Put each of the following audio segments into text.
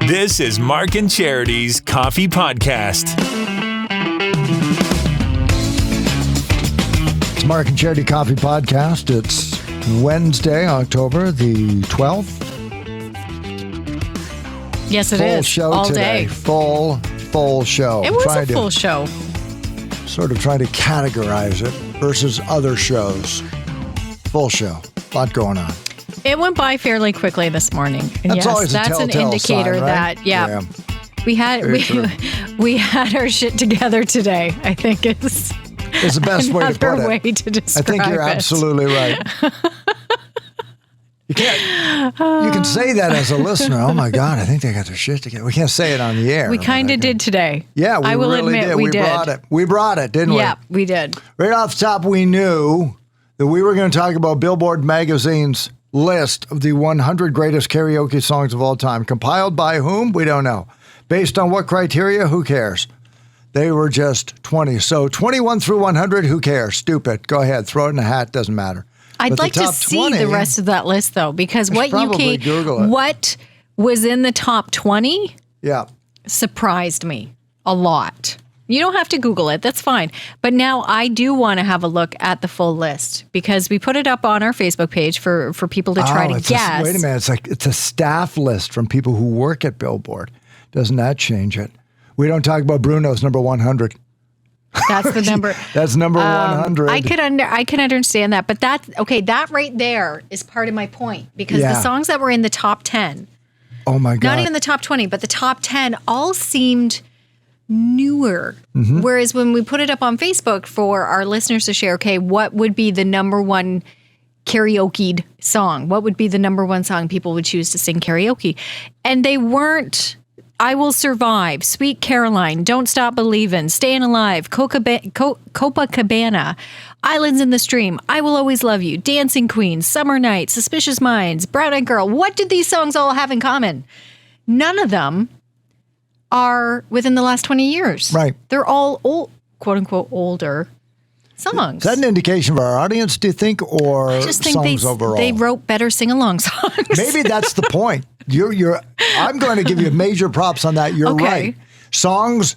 This is Mark and Charity's Coffee Podcast. It's Mark and Charity Coffee Podcast. It's Wednesday, October the 12th. Yes, it full is. Show all today. Day. Full show. It was a full show. Sort of trying to categorize it versus other shows. Full show. A lot going on. It went by fairly quickly this morning. And That's always a that's an telltale indicator sign, right? that we had our shit together today. I think it's the best way to put it. Another way to describe it. I think you're absolutely right. You can say that as a listener. Oh my God, I think they got their shit together. We can't say it on the air. We kind of did today. Yeah, we I will really admit did. we did. Brought it. We brought it, didn't we? Yeah, we did. Right off the top, we knew that we were going to talk about Billboard magazine's list of the 100 greatest karaoke songs of all time. Compiled by whom? We don't know. Based on what criteria? Who cares? They were just 20. So 21 through 100, who cares? Stupid. Go ahead. Throw it in a hat. Doesn't matter. I'd like to see 20, the rest of that list, though, because what was in the top 20 surprised me a lot. You don't have to Google it. That's fine. But now I do want to have a look at the full list because we put it up on our Facebook page for people to try to guess. Wait a minute. It's a staff list from people who work at Billboard. Doesn't that change it? We don't talk about Bruno's number 100. That's the number. That's number 100. I can understand that, but that right there is part of my point because the songs that were in the top 10. Oh my God. Not even the top 20, but the top 10 all seemed newer. Mm-hmm. Whereas when we put it up on Facebook for our listeners to share, okay, what would be the number one karaoke'd song? What would be the number one song people would choose to sing karaoke? And they weren't I Will Survive, Sweet Caroline, Don't Stop Believin', Stayin' Alive, Copacabana, Islands in the Stream, I Will Always Love You, Dancing Queen, Summer Night, Suspicious Minds, Brown Eyed Girl. What did these songs all have in common? None of them are within the last 20 years. Right. They're all old, quote unquote, older songs. Is that an indication of our audience, do you think, or I just think songs overall? They wrote better sing-along songs. Maybe that's the point. I'm going to give you major props on that. You're right. Songs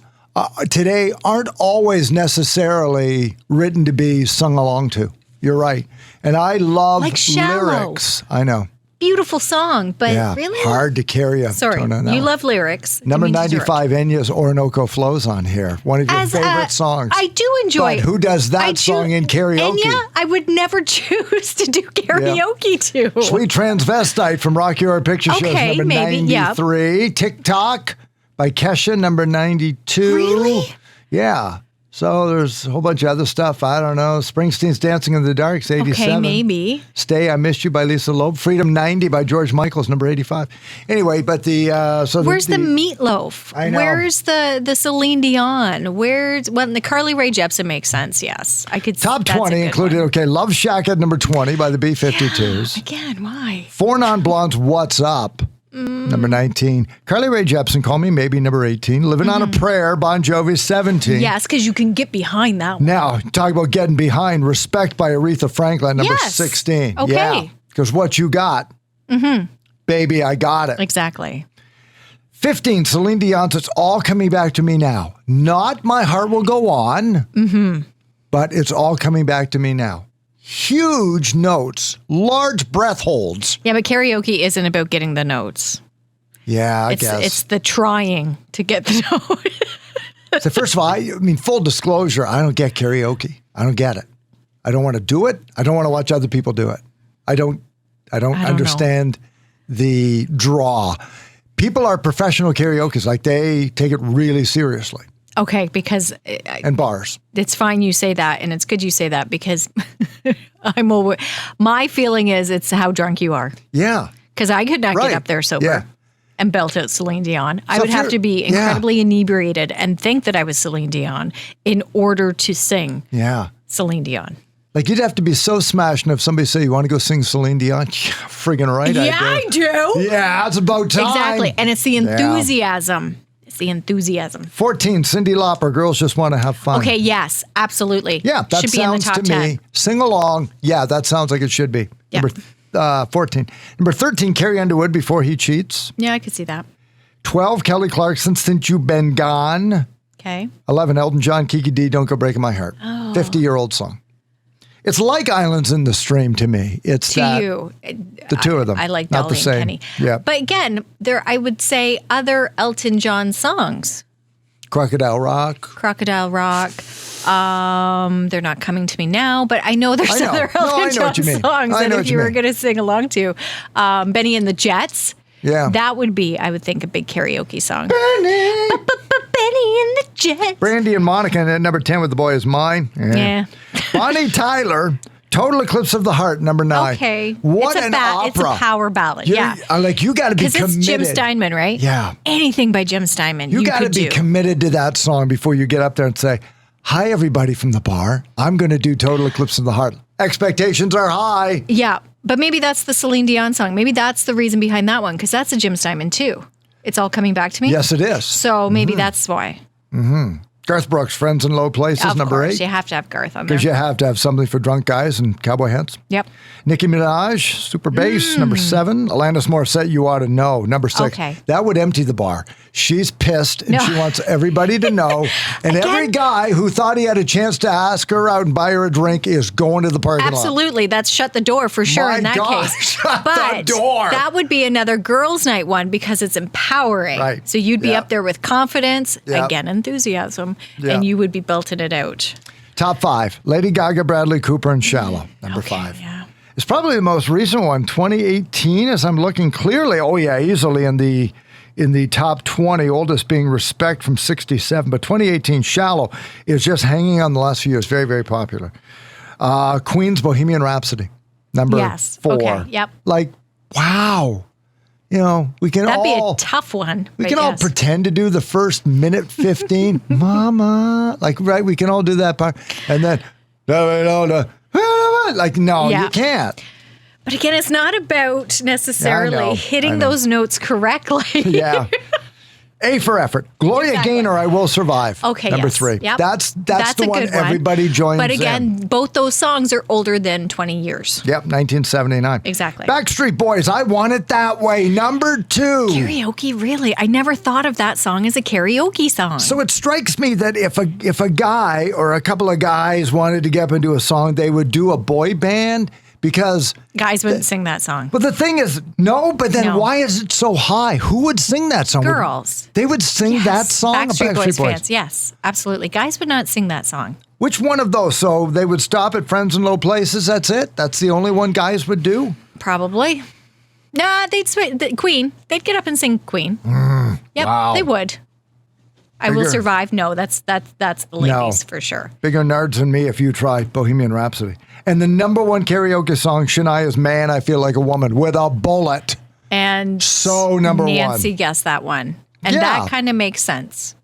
today aren't always necessarily written to be sung along to. You're right. And I love lyrics. I know. Beautiful song, but really hard to carry a Sorry, tone on you that. love lyrics. Number 95, Enya's Orinoco Flows on here. One of your favorite songs. I do enjoy. But who does that song in karaoke? Enya, I would never choose to do karaoke to. Sweet Transvestite from Rocky Horror Picture Show number 93. Yeah. TikTok by Kesha, number 92. Really? Yeah. So there's a whole bunch of other stuff. I don't know. Springsteen's Dancing in the Dark, 87. Okay, maybe. Stay, I Missed You by Lisa Loeb. Freedom 90 by George Michael's, number 85. Anyway, but the... Where's the Meatloaf? I know. Where's the Celine Dion? The Carly Rae Jepsen makes sense, yes. I could Top 20 included, Love Shack at number 20 by the B-52s. Yeah, again, why? Four Non-Blondes, What's Up? Number 19. Carly Rae Jepsen, Call Me Maybe, number 18. Living on a Prayer, Bon Jovi, 17. Yes, because you can get behind that one. Now, talk about getting behind. Respect by Aretha Franklin, number 16. Okay. Yeah, because What You Got, Baby, I Got It. Exactly. 15, Celine Dion's It's All Coming Back to Me Now. Not My Heart Will Go On, but It's All Coming Back to Me Now. Huge notes, large breath holds. Yeah, but karaoke isn't about getting the notes. Yeah, I guess. It's the trying to get the note. So first of all, I mean, full disclosure, I don't get karaoke. I don't get it. I don't want to do it. I don't want to watch other people do it. I don't understand the draw. People are professional karaoke's, like they take it really seriously. Okay, because... and bars. It's fine you say that, and it's good you say that, because my feeling is it's how drunk you are. Yeah. Because I could not get up there sober and belt out Celine Dion. I would have to be incredibly inebriated and think that I was Celine Dion in order to sing Celine Dion. Like, you'd have to be so smashed, and if somebody say, you want to go sing Celine Dion? Yeah, friggin' right, I do. Yeah, it's about time. Exactly, and it's the enthusiasm. It's the enthusiasm. 14, Cyndi Lauper, Girls Just Want to Have Fun. Okay, yes, absolutely. Yeah, that should be in the sounds top to 10. me, sing along, yeah, that sounds like it should be. Yeah. 14. Number 13, Carrie Underwood, Before He Cheats. Yeah, I could see that. 12, Kelly Clarkson, Since You've Been Gone. Okay. 11, Elton John, Kiki D, Don't Go Breaking My Heart. 50-year-old song. It's like Islands in the Stream to me. It's To that, you. the two of them. I like not Dolly the same. and Kenny. Yeah. But again, I would say other Elton John songs. Crocodile Rock. Crocodile Rock. They're not coming to me now, but I know there's I know. other No, I Elton know John what you mean. songs I that know if what you you were mean. going to sing along to. Benny and the Jets. Yeah. That would be, I would think, a big karaoke song. Benny. Benny and the Jets. Brandy and Monica at number 10 with The Boy Is Mine. Yeah. Bonnie Tyler, Total Eclipse of the Heart, number 9. Okay. What it's an a It's opera. a power ballad. You're- Yeah. Like, you got to be Because committed. it's Jim Steinman, right? Yeah. Anything by Jim Steinman. You got to could be do. committed to that song before you get up there and say, hi, everybody from the bar. I'm going to do Total Eclipse of the Heart. Expectations are high. Yeah. But maybe that's the Celine Dion song. Maybe that's the reason behind that one, because that's a Jim Steinman too. It's all coming back to me. Yes, it is. So maybe that's why. Garth Brooks, Friends in Low Places, Of number course, 8. you have to have Garth on there. Because you have to have something for drunk guys and cowboy hats. Yep. Nicki Minaj, Super Bass, number 7. Alanis Morissette, You Ought to Know, number 6. Okay. That would empty the bar. She's pissed and No. she wants everybody to know. And every guy who thought he had a chance to ask her out and buy her a drink is going to the parking lot. Absolutely. That's shut the door for sure My in that gosh, case. shut but the door. that would be another girls' night one because it's empowering. Right. So you'd be Yeah. up there with confidence, Yeah. again, enthusiasm, Yeah. and you would be belting it out. Top 5, Lady Gaga, Bradley Cooper, and Shallow, number 5. Yeah. It's probably the most recent one, 2018, as I'm looking clearly. Oh, yeah, easily in the top 20, oldest being Respect from 67. But 2018, Shallow is just hanging on the last few years. Very, very popular. Queen's Bohemian Rhapsody, number Yes. 4. Okay. Yep. Like, wow. You know, we can That'd all... be a tough one. We but can all yes. pretend to do the first minute 15. Mama. Like, right, we can all do that part. And then... Like, no, Yeah. you can't. But again, it's not about necessarily I hitting know. those notes correctly. Yeah. A for effort. Gloria Exactly. Gaynor, I Will Survive. Okay, Number yes. 3. Yep. That's the a one good everybody joins But again, in. both those songs are older than 20 years. Yep, 1979. Exactly. Backstreet Boys, I Want It That Way, number 2. Karaoke, really? I never thought of that song as a karaoke song. So it strikes me that if a guy or a couple of guys wanted to get up and do a song, they would do a boy band because... Guys wouldn't sing that song. But the thing is, no, but then No. why is it so high? Who would sing that song? Girls. They would sing Yes. that song? Backstreet Boys fans. Yes, absolutely. Guys would not sing that song. Which one of those? So they would stop at Friends in Low Places, that's it? That's the only one guys would do? Probably. Nah, they'd Queen. They'd get up and sing Queen. Yep, wow. they would. I Will Bigger- Survive. No, that's the ladies No. for sure. Bigger nerds than me if you try Bohemian Rhapsody. And the number 1 karaoke song, Shania's Man, I Feel Like a Woman, with a bullet. And So number 1. Nancy guessed that one. And Yeah. that kind of makes sense.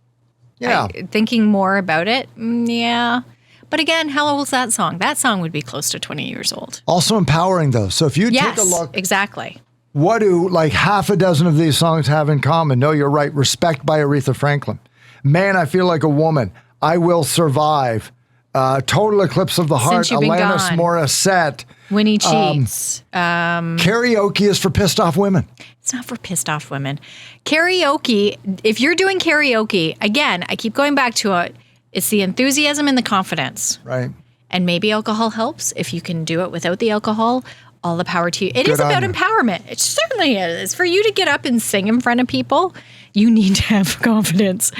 Yeah. Thinking more about it, yeah. But again, how old is that song? That song would be close to 20 years old. Also empowering, though. So if you Yes, take a look, exactly. what do like half a dozen of these songs have in common? No, you're right. Respect by Aretha Franklin. Man, I Feel Like a Woman. I Will Survive. Total Eclipse of the Heart. You've Been Alanis Gone. Morissette. Winnie Cheats. Karaoke is for pissed off women. It's not for pissed off women. Karaoke, if you're doing karaoke, again, I keep going back to it. It's the enthusiasm and the confidence. Right. And maybe alcohol helps. If you can do it without the alcohol, all the power to you. It is Good on about you. empowerment. It certainly is. For you to get up and sing in front of people, you need to have confidence.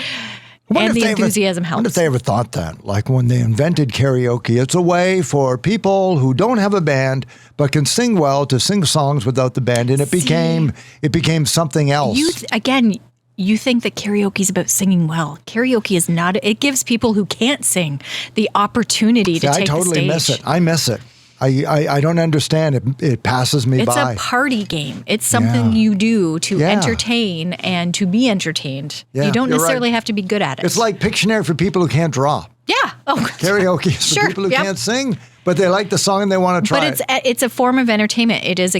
Wonder And if the they ever- enthusiasm I wonder if helps. they ever thought that. Like when they invented karaoke, it's a way for people who don't have a band but can sing well to sing songs without the band, and it became something else. You think that karaoke is about singing well. Karaoke is not. It gives people who can't sing the opportunity to I take totally the miss stage. it. I miss it. I don't understand it. It passes me It's by. a party game. It's something Yeah. you do to Yeah. entertain and to be entertained. Yeah, you don't you're necessarily right. have to be good at it. It's like Pictionary for people who can't draw. yeah. Oh, Karaoke is for Sure, people who yep. can't sing, but they like the song and they want to try but it's a form of entertainment. It is a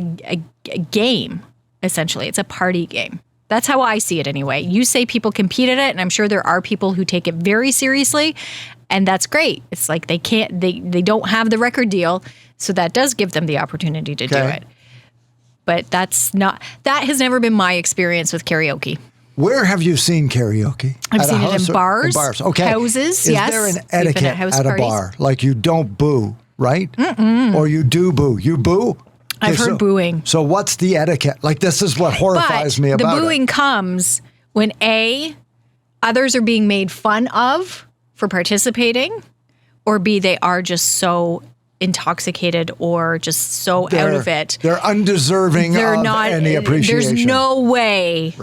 game, essentially. It's a party game. That's how I see it anyway. You say people compete at it, and I'm sure there are people who take it very seriously, and that's great. It's like they don't have the record deal, so that does give them the opportunity to do Okay. it. But that has never been my experience with karaoke. Where have you seen karaoke? I've seen it in bars, okay. houses, Is yes. there an We've been etiquette at a parties. bar? Like you don't boo, right? Mm-mm. Or you do boo. You boo? I've heard booing. So what's the etiquette? Like this is what horrifies me about it. The booing comes when A, others are being made fun of for participating, or B, they are just so intoxicated or just so out of it. They're undeserving of any appreciation. There's no way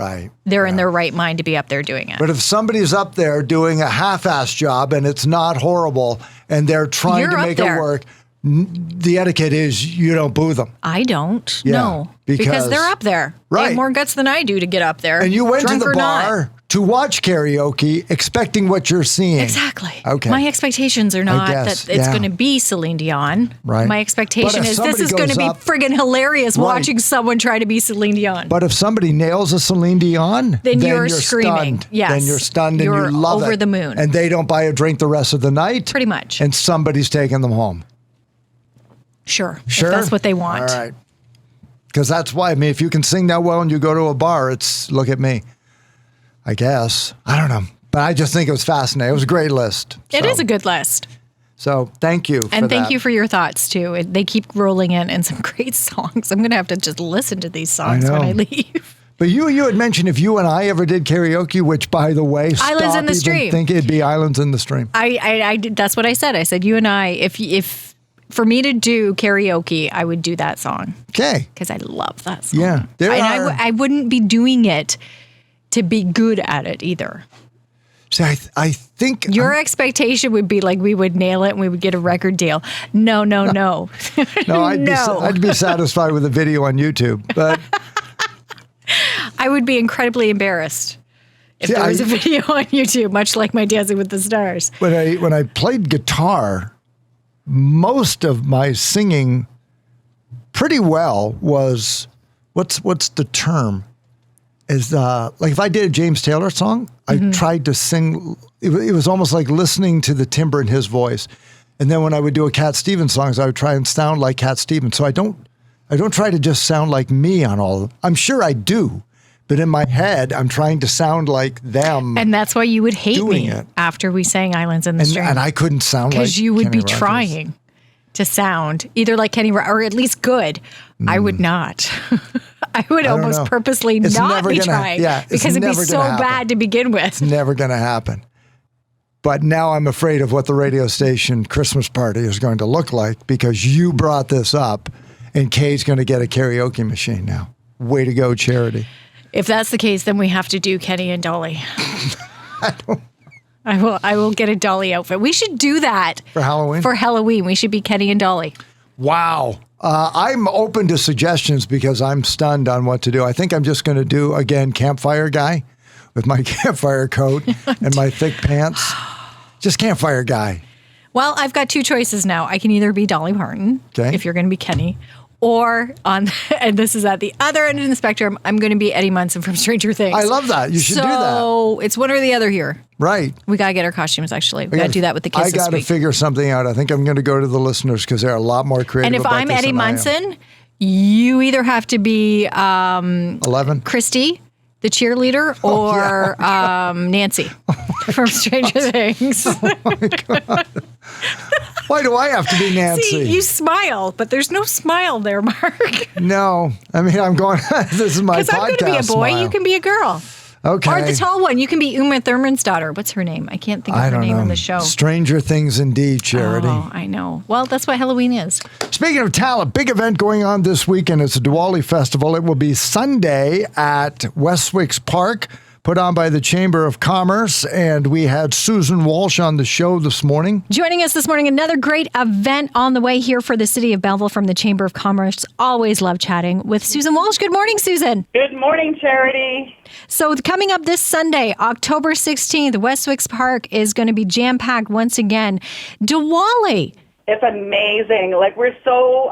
they're in their right mind to be up there doing it. But if somebody's up there doing a half-assed job and it's not horrible and they're trying to make it work, the etiquette is you don't boo them. I don't. No. Because they're up there. They have more guts than I do to get up there. And you went to the bar to watch karaoke expecting what you're seeing. Exactly. Okay. My expectations are not that it's going to be Celine Dion. Right. My expectation is this is going to be friggin' hilarious watching someone try to be Celine Dion. But if somebody nails a Celine Dion, then you're screaming. Stunned. Yes. Then you're stunned and you love it. Over the moon. And they don't buy a drink the rest of the night. Pretty much. And somebody's taking them home. Sure. If that's what they want. All right. Because that's why, I mean, if you can sing that well and you go to a bar, it's look at me. I guess. I don't know. But I just think it was fascinating. It was a great list. It is a good list. So thank you for And thank you for your thoughts, too. They keep rolling in and some great songs. I'm going to have to just listen to these songs when I leave. But you had mentioned if you and I ever did karaoke, which, by the way, Islands in the Stream. Think it'd be Islands in the Stream. I did, that's what I said. I said, you and I, if for me to do karaoke, I would do that song. Okay. Because I love that song. Yeah. I wouldn't be doing it to be good at it either. See, I think your expectation would be like we would nail it and we would get a record deal. No. No, I'd be satisfied with a video on YouTube, but I would be incredibly embarrassed if there was a video on YouTube, much like my Dancing with the Stars. When I played guitar, most of my singing pretty well was what's the term? Is like if I did a James Taylor song, I tried to sing. It was almost like listening to the timbre in his voice. And then when I would do a Cat Stevens songs, I would try and sound like Cat Stevens. So I don't try to just sound like me on all of them. I'm sure I do, but in my head, I'm trying to sound like them. And that's why you would hate me after we sang Islands in the Stream. And I couldn't sound like because you would Kenny be Rogers. Trying to sound either like Kenny or at least good. I would not. I would almost purposely not be trying because it'd be so bad to begin with. It's never going to happen. But now I'm afraid of what the radio station Christmas party is going to look like because you brought this up and Kay's going to get a karaoke machine now. Way to go, Charity. If that's the case, then we have to do Kenny and Dolly. I will get a Dolly outfit. We should do that. For Halloween? For Halloween. We should be Kenny and Dolly. Wow. I'm open to suggestions because I'm stunned on what to do. I think I'm just going to do, again, campfire guy with my campfire coat and my thick pants. Just campfire guy. Well, I've got two choices now. I can either be Dolly Parton, if you're going to be Kenny, or and this is at the other end of the spectrum, I'm going to be Eddie Munson from Stranger Things. I love that. You should do that. So it's one or the other here. Right. We got to get our costumes, actually. We got to do that with the kids this week. I got to figure something out. I think I'm going to go to the listeners because they're a lot more creative. And if I'm Eddie Munson, you either have to be 11 Christy, the cheerleader, or Nancy from Stranger Things. Oh my God. Why do I have to be Nancy? See, you smile, but there's no smile there, Mark. No. I mean, I'm going, this is my podcast. Because I'm going to be a boy, you can be a girl. Okay. Or the tall one, you can be Uma Thurman's daughter. What's her name? I can't think of her name in the show. Stranger Things indeed, Charity. Oh, I know. Well, that's what Halloween is. Speaking of talent, big event going on this weekend. It's a Diwali festival. It will be Sunday at Westwick's Park, put on by the Chamber of Commerce. And we had Susan Walsh on the show this morning. Joining us this morning, another great event on the way here for the City of Belleville from the Chamber of Commerce. Always love chatting with Susan Walsh. Good morning, Susan. Good morning, Charity. So coming up this Sunday, October 16th, Westwick's Park is going to be jam-packed once again. Diwali. It's amazing. Like, we're so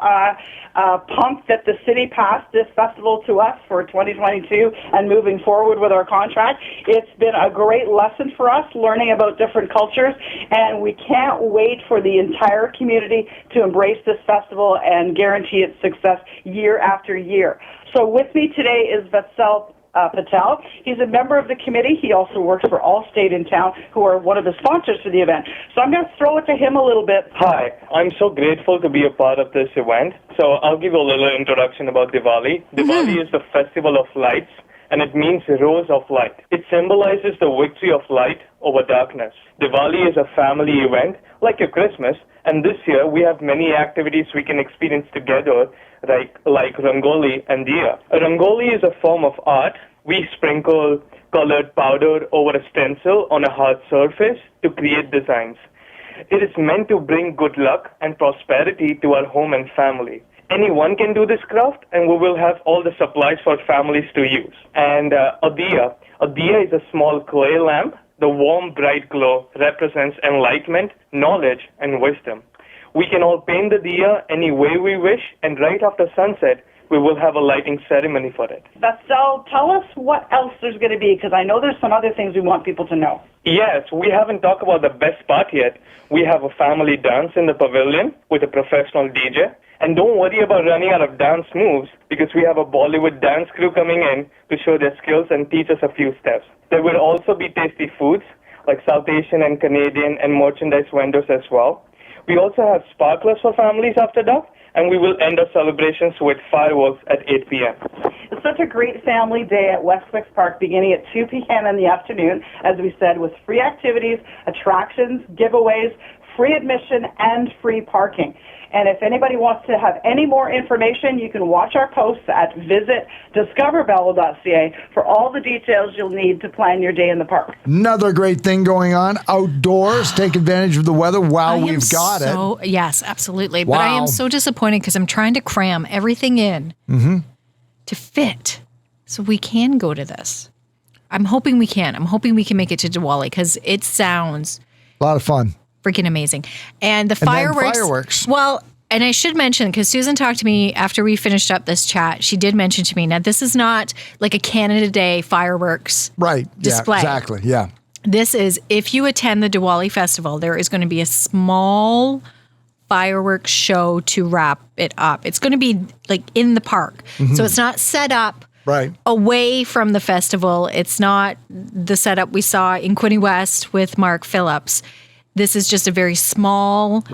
pumped that the city passed this festival to us for 2022 and moving forward with our contract. It's been a great lesson for us, learning about different cultures, and we can't wait for the entire community to embrace this festival and guarantee its success year after year. So with me today is Vatsal Patel. He's a member of the committee. He also works for Allstate in town, who are one of the sponsors for the event. So I'm going to throw it to him a little bit. Hi, I'm so grateful to be a part of this event. So I'll give you a little introduction about Diwali. Diwali is the festival of lights, and it means rose of light. It symbolizes the victory of light over darkness. Diwali is a family event, like your Christmas, and this year we have many activities we can experience together, like Rangoli and Diya. A Rangoli is a form of art. We sprinkle colored powder over a stencil on a hard surface to create designs. It is meant to bring good luck and prosperity to our home and family. Anyone can do this craft, and we will have all the supplies for families to use. And a diya. A diya is a small clay lamp. The warm, bright glow represents enlightenment, knowledge, and wisdom. We can all paint the diya any way we wish, and right after sunset, we will have a lighting ceremony for it. Vatsal, tell us what else there's going to be, because I know there's some other things we want people to know. Yes, we haven't talked about the best part yet. We have a family dance in the pavilion with a professional DJ. And don't worry about running out of dance moves, because we have a Bollywood dance crew coming in to show their skills and teach us a few steps. There will also be tasty foods like South Asian and Canadian and merchandise vendors as well. We also have sparklers for families after dark, and we will end our celebrations with fireworks at 8 p.m. It's such a great family day at Westwicks Park beginning at 2 p.m. in the afternoon, as we said, with free activities, attractions, giveaways, free admission, and free parking. And if anybody wants to have any more information, you can watch our posts at visitdiscoverbella.ca for all the details you'll need to plan your day in the park. Another great thing going on outdoors. Take advantage of the weather while we've got it. Yes, absolutely. Wow. But I am so disappointed because I'm trying to cram everything in to fit so we can go to this. I'm hoping we can. I'm hoping we can make it to Diwali because it sounds A lot of fun. freaking amazing. And the fireworks. Well, and I should mention, because Susan talked to me after we finished up this chat, she did mention to me, now this is not like a Canada Day fireworks display. Yeah, exactly. Yeah. This is, if you attend the Diwali festival, there is going to be a small fireworks show to wrap it up. It's going to be like in the park. So it's not set up away from the festival. It's not the setup we saw in Quinte West with Mark Phillips. This is just a very small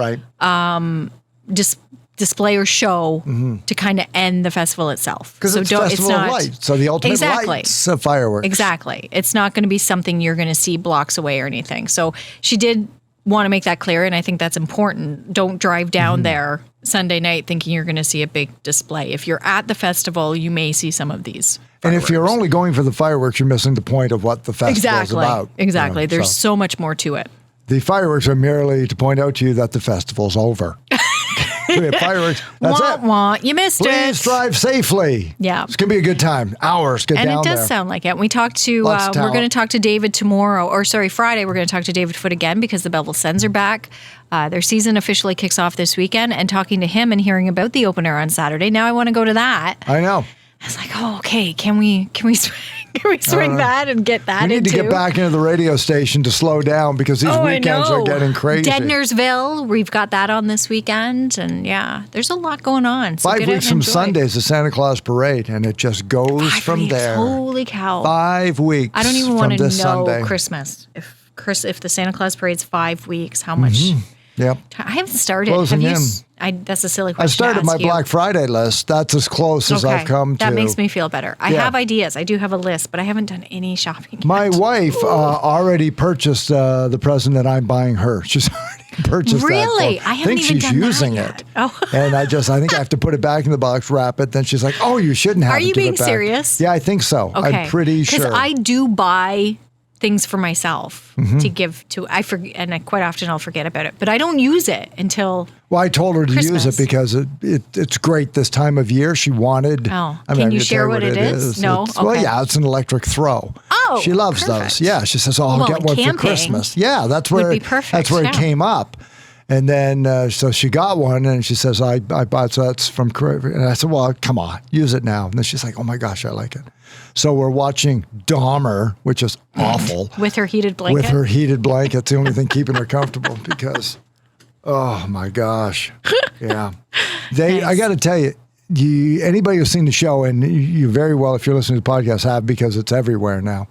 display or show to kind of end the festival itself. Because it's Festival of Lights, so the ultimate lights of fireworks. Exactly. It's not going to be something you're going to see blocks away or anything. So she did want to make that clear, and I think that's important. Don't drive down there Sunday night thinking you're going to see a big display. If you're at the festival, you may see some of these fireworks. And if you're only going for the fireworks, you're missing the point of what the festival is about. Exactly. There's so much more to it. The fireworks are merely to point out to you that the festival's over. We have fireworks. That's it. You missed it. Please drive safely. Yeah. It's going to be a good time. Hours. Get down there. And it does sound like it. We talked to, we're going to talk to David tomorrow, Friday, we're going to talk to David Foote again because the Belleville Sens are back. Their season officially kicks off this weekend, and talking to him and hearing about the opener on Saturday. Now I want to go to that. I know. I was like, oh, okay. Can we swing that and get that into? We need to get back into the radio station to slow down because these weekends are getting crazy. Dednersville, we've got that on this weekend. And yeah, there's a lot going on. So 5 weeks from Sunday is the Santa Claus Parade, and it just goes from there. Holy cow. 5 weeks. I don't even want to know Sunday. Christmas. If the Santa Claus Parade's 5 weeks, how much? Yep. I haven't started. Closing in. That's a silly question. I started my Black Friday list. That's as close as I've come to. That makes me feel better. I have ideas. I do have a list, but I haven't done any shopping yet. My wife already purchased the present that I'm buying her. She's already purchased really? that. I haven't even done using that it. Oh. And I think I have to put it back in the box, wrap it. Then she's like, oh, you shouldn't have Are to you give being it back. serious? Yeah, I think so. Okay. I'm pretty sure. Because I do buy things for myself to give to. I forget, and quite often I'll forget about it, but I don't use it until. Well, I told her to Christmas. use it because it's great this time of year. She wanted. Oh, can you share what it is? No. Okay. Well, yeah, it's an electric throw. Oh, she loves perfect. those. Yeah, she says, "Oh, I'll get one for Christmas." Yeah, that's where would be perfect. That's where it came up. And then, so she got one, and she says, I bought, so that's from, and I said, well, come on, use it now. And then she's like, oh my gosh, I like it. So we're watching Dahmer, which is awful. With her heated blanket? With her heated blanket. It's the only thing keeping her comfortable because, oh my gosh. Yeah. Nice. I got to tell you, anybody who's seen the show, and you very well, if you're listening to the podcast, have, because it's everywhere now.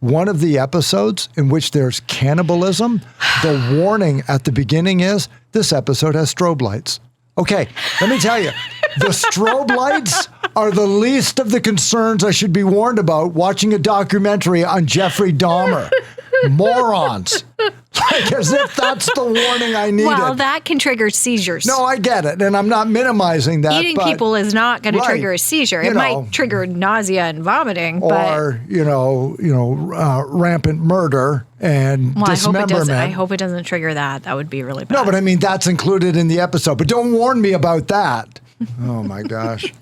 One of the episodes in which there's cannibalism, the warning at the beginning is, this episode has strobe lights. Okay, let me tell you, the strobe lights are the least of the concerns I should be warned about watching a documentary on Jeffrey Dahmer. Morons. Like as if that's the warning I needed. Well, that can trigger seizures. No, I get it, and I'm not minimizing that. Eating people is not going to trigger a seizure. It might trigger nausea and vomiting, or rampant murder and dismemberment. I hope it doesn't trigger that. That would be really bad. No, but I mean that's included in the episode. But don't warn me about that. Oh my gosh.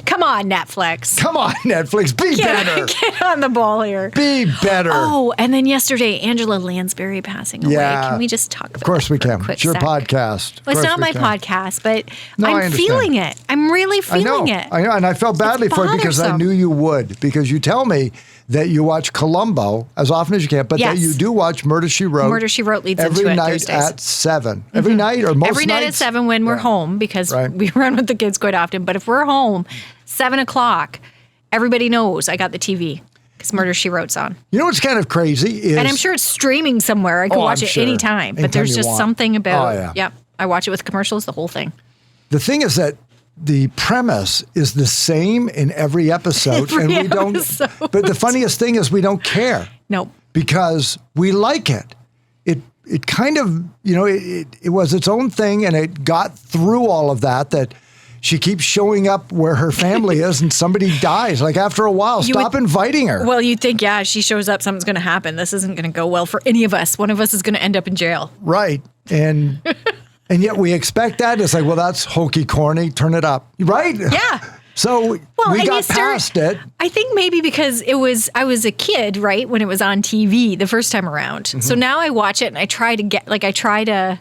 Come on, Netflix. Come on, Netflix. Be better. Get on the ball here. Be better. Oh, and then yesterday, Angela Lansbury passing away. Yeah. Can we just talk about that? Of course we can. It's your podcast. Well, it's not my podcast, but No, I I'm understand. feeling it. I'm really feeling it. I know, and I felt badly It's for it because I bothersome. knew you would. Because you tell me that you watch Colombo as often as you can, but that Yes. you do watch Murder, She Wrote. Murder, She Wrote leads every into it night Thursdays. at 7. Every night or most Every night at nights? 7 when we're home, because we run with the kids quite often. But if we're home, 7 o'clock, everybody knows I got the TV because Murder, She Wrote's on. You know what's kind of crazy is... And I'm sure it's streaming somewhere. I can watch I'm it sure. anytime. But Anytime there's you just want. something about, Oh, yeah. Yep, I watch it with commercials, the whole thing. The thing is that the premise is the same in every episode. Every and we don't. episode. But the funniest thing is we don't care. Nope. Because we like it. It kind of, it was its own thing, and it got through all of that she keeps showing up where her family is and somebody dies. Like after a while, stop inviting her. Well, you'd think, yeah, she shows up, something's going to happen. This isn't going to go well for any of us. One of us is going to end up in jail. Right. And yet we expect that. It's like, well, that's hokey corny. Turn it up. Right? Yeah. So we got past it. I think maybe because I was a kid, right, when it was on TV the first time around. Mm-hmm. So now I watch it and I try to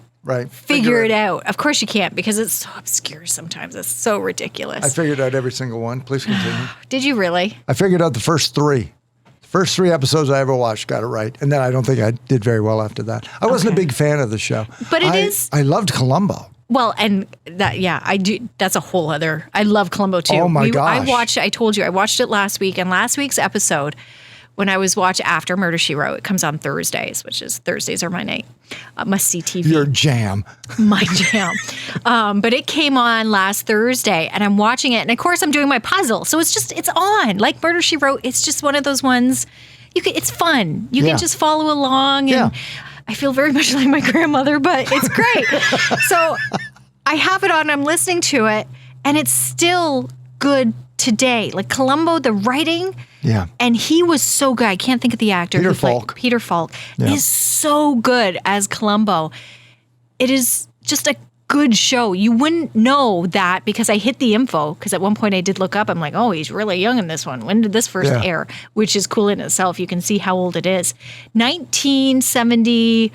figure it out. Of course you can't because it's so obscure sometimes. It's so ridiculous. I figured out every single one. Please continue. Did you really? I figured out the first 3. The first 3 episodes I ever watched got it right. And then I don't think I did very well after that. I wasn't a big fan of the show. But I loved Colombo. Well, and that, I do. That's a whole other. I love Colombo too. Oh my gosh! I told you, I watched it last week, and last week's episode, when I was watching after Murder, She Wrote, it comes on Thursdays, which is Thursdays are my night. Must see TV. Your jam. My jam. But it came on last Thursday, and I'm watching it, and of course I'm doing my puzzle, so it's on. Like Murder, She Wrote, it's just one of those ones. It's fun. You can just follow along and. Yeah. I feel very much like my grandmother, but it's great. So I have it on, I'm listening to it, and it's still good today. Like Colombo, the writing, and he was so good. I can't think of the actor. Peter Falk is so good as Colombo. It is just a good show. You wouldn't know that because I hit the info, because at one point I did look up. I'm like, oh, he's really young in this one. When did this first air? Which is cool in itself. You can see how old it is. 1970,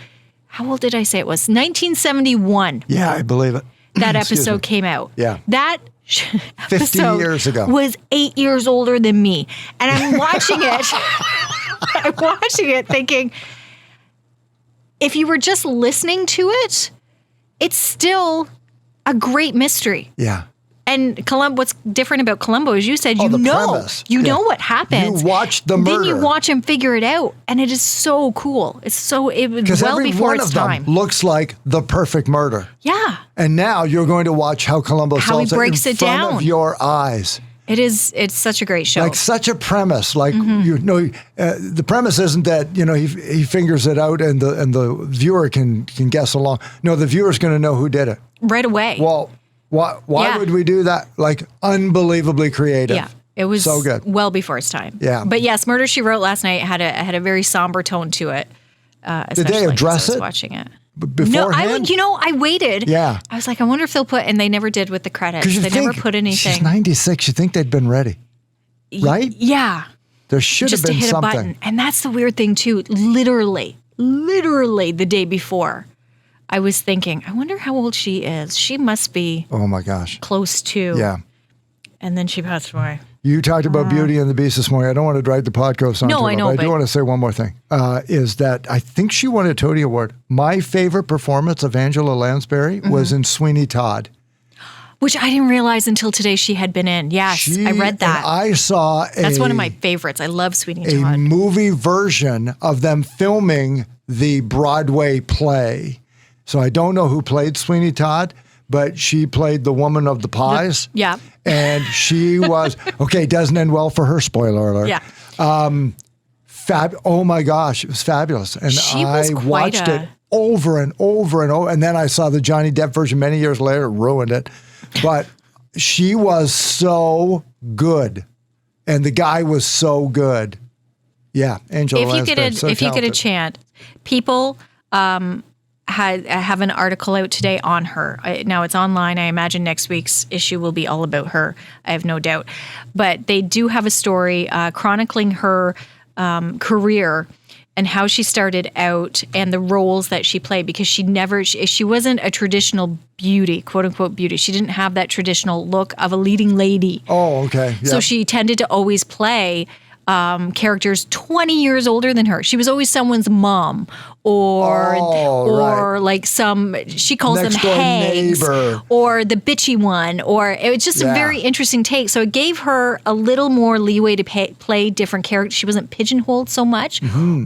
how old did I say it was? 1971. Yeah, I believe it. That episode came out. Yeah. That 50 years ago. Was 8 years older than me. And I'm watching it. I'm watching it thinking, if you were just listening to it, it's still a great mystery. Yeah. And what's different about Colombo is you said the premise. You know what happens. You watch the murder. Then you watch him figure it out, and it is so cool. It was well before its time. Them looks like the perfect murder. Yeah. And now you're going to watch how Colombo solves he breaks in it front down of your eyes. It's such a great show. Like such a premise. Like Mm-hmm. the premise isn't that he figures it out and the viewer can guess along. No, the viewer's going to know who did it right away. Well, why would we do that? Like unbelievably creative. Yeah, it was so good. Well before its time. Yeah. But yes, Murder, She Wrote last night had a very somber tone to it. Did they address as I was it? Watching it. Beforehand? No, I waited. Yeah. I was like, I wonder if they'll and they never did with the credits. They never put anything. She's 96. You think they'd been ready, right? Yeah. There should have been just to hit something. a button. And that's the weird thing too. Literally the day before, I was thinking, I wonder how old she is. She must be. Oh my gosh. Close to. Yeah. And then she passed away. You talked about Beauty and the Beast this morning. I don't want to drag the podcast on. No, I know, but I do want to say one more thing. Is that I think she won a Tony Award. My favorite performance of Angela Lansbury was in Sweeney Todd. Which I didn't realize until today she had been in. Yes, I read that. And I saw That's one of my favorites. I love Sweeney a Todd. movie version of them filming the Broadway play. So I don't know who played Sweeney Todd, but she played the woman of the pies. Yeah. And she was, okay, doesn't end well for her, spoiler alert. Yeah. Oh my gosh, it was fabulous. And was I quite watched it over and over and over. And then I saw the Johnny Depp version many years later, ruined it. But she was so good. And the guy was so good. Yeah, Angela If you Lansbury, get a chance, people have an article out today on her. Now it's online. I imagine next week's issue will be all about her. I have no doubt. But they do have a story chronicling her career and how she started out and the roles that she played, because she wasn't a traditional beauty, quote unquote beauty. She didn't have that traditional look of a leading lady. Oh, okay. Yeah. So she tended to always play characters 20 years older than her. She was always someone's mom or like she calls Next them door hags neighbor. or the bitchy one, or it was just a very interesting take. So it gave her a little more leeway to play different characters. She wasn't pigeonholed so much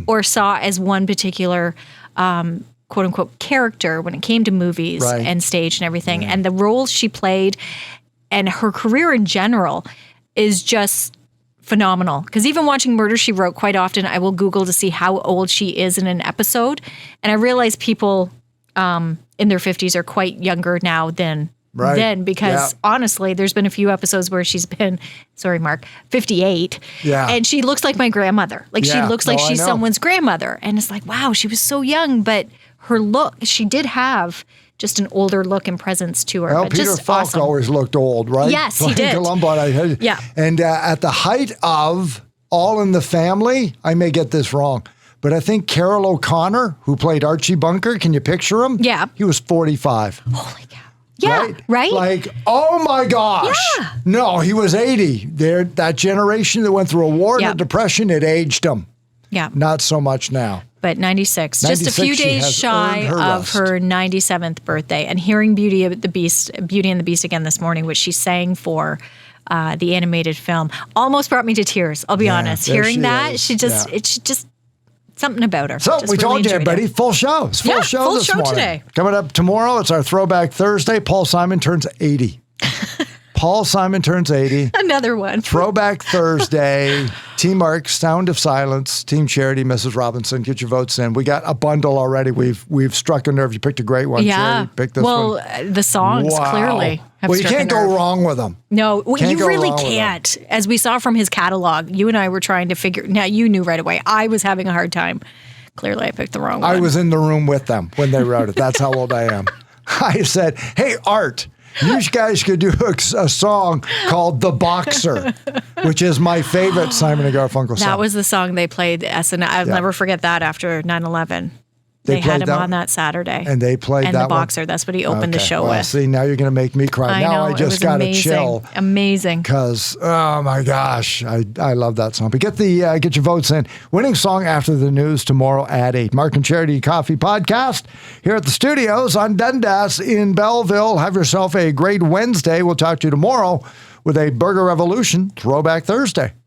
or saw as one particular quote unquote character when it came to movies and stage and everything. And the roles she played and her career in general is just phenomenal. Because even watching Murder, She Wrote, quite often I will Google to see how old she is in an episode. And I realize people in their 50s are quite younger now than then, because honestly, there's been a few episodes where she's been, sorry, Mark, 58. Yeah. And she looks like my grandmother. Like she looks like she's someone's grandmother. And it's like, wow, she was so young, but her look, she did have just an older look and presence to her. Well, but Peter just Falk awesome. always looked old, right? Yes, he did. Colombo. And at the height of All in the Family, I may get this wrong, but I think Carol O'Connor, who played Archie Bunker, can you picture him? Yeah. He was 45. Holy cow. Yeah, right? Like, oh my gosh. Yeah. No, he was 80. That generation that went through a war and a depression, it aged him. Yeah. Not so much now. But 96, just a few 96, she days has shy earned her of rest. her 97th birthday, and hearing Beauty and the Beast again this morning, which she sang for the animated film, almost brought me to tears. I'll be honest. there Hearing she that, is. it's just something about her. So Just we really told you, enjoyed everybody, it. full show. It's full show full this show morning. today. Coming up tomorrow, it's our Throwback Thursday. Paul Simon turns 80. Paul Simon turns 80. Another one. Throwback Thursday. Team Mark, Sound of Silence. Team Charity, Mrs. Robinson. Get your votes in. We got a bundle already. We've struck a nerve. You picked a great one. Yeah. Charity. Picked this one. The songs clearly have Well, you struck a can't go nerve. wrong with them. No, Can't you go really wrong with can't. As we saw from his catalog, you and I were trying to figure. Now you knew right away. I was having a hard time. Clearly, I picked the wrong one. I was in the room with them when they wrote it. That's how old I am. I said, hey, Art, you guys could do a song called The Boxer, which is my favorite Simon & Garfunkel song. That was the song they played. I'll never forget that after 9/11. They had him on that Saturday. And they played and that the Boxer. That's what he opened the show well, with. See, now you're going to make me cry. I Now know, I it just was got a amazing. chill. Amazing. Because, oh my gosh, I love that song. But get your votes in. Winning song after the news tomorrow at 8. Mark and Charity Coffee Podcast here at the studios on Dundas in Belleville. Have yourself a great Wednesday. We'll talk to you tomorrow with a Burger Revolution Throwback Thursday.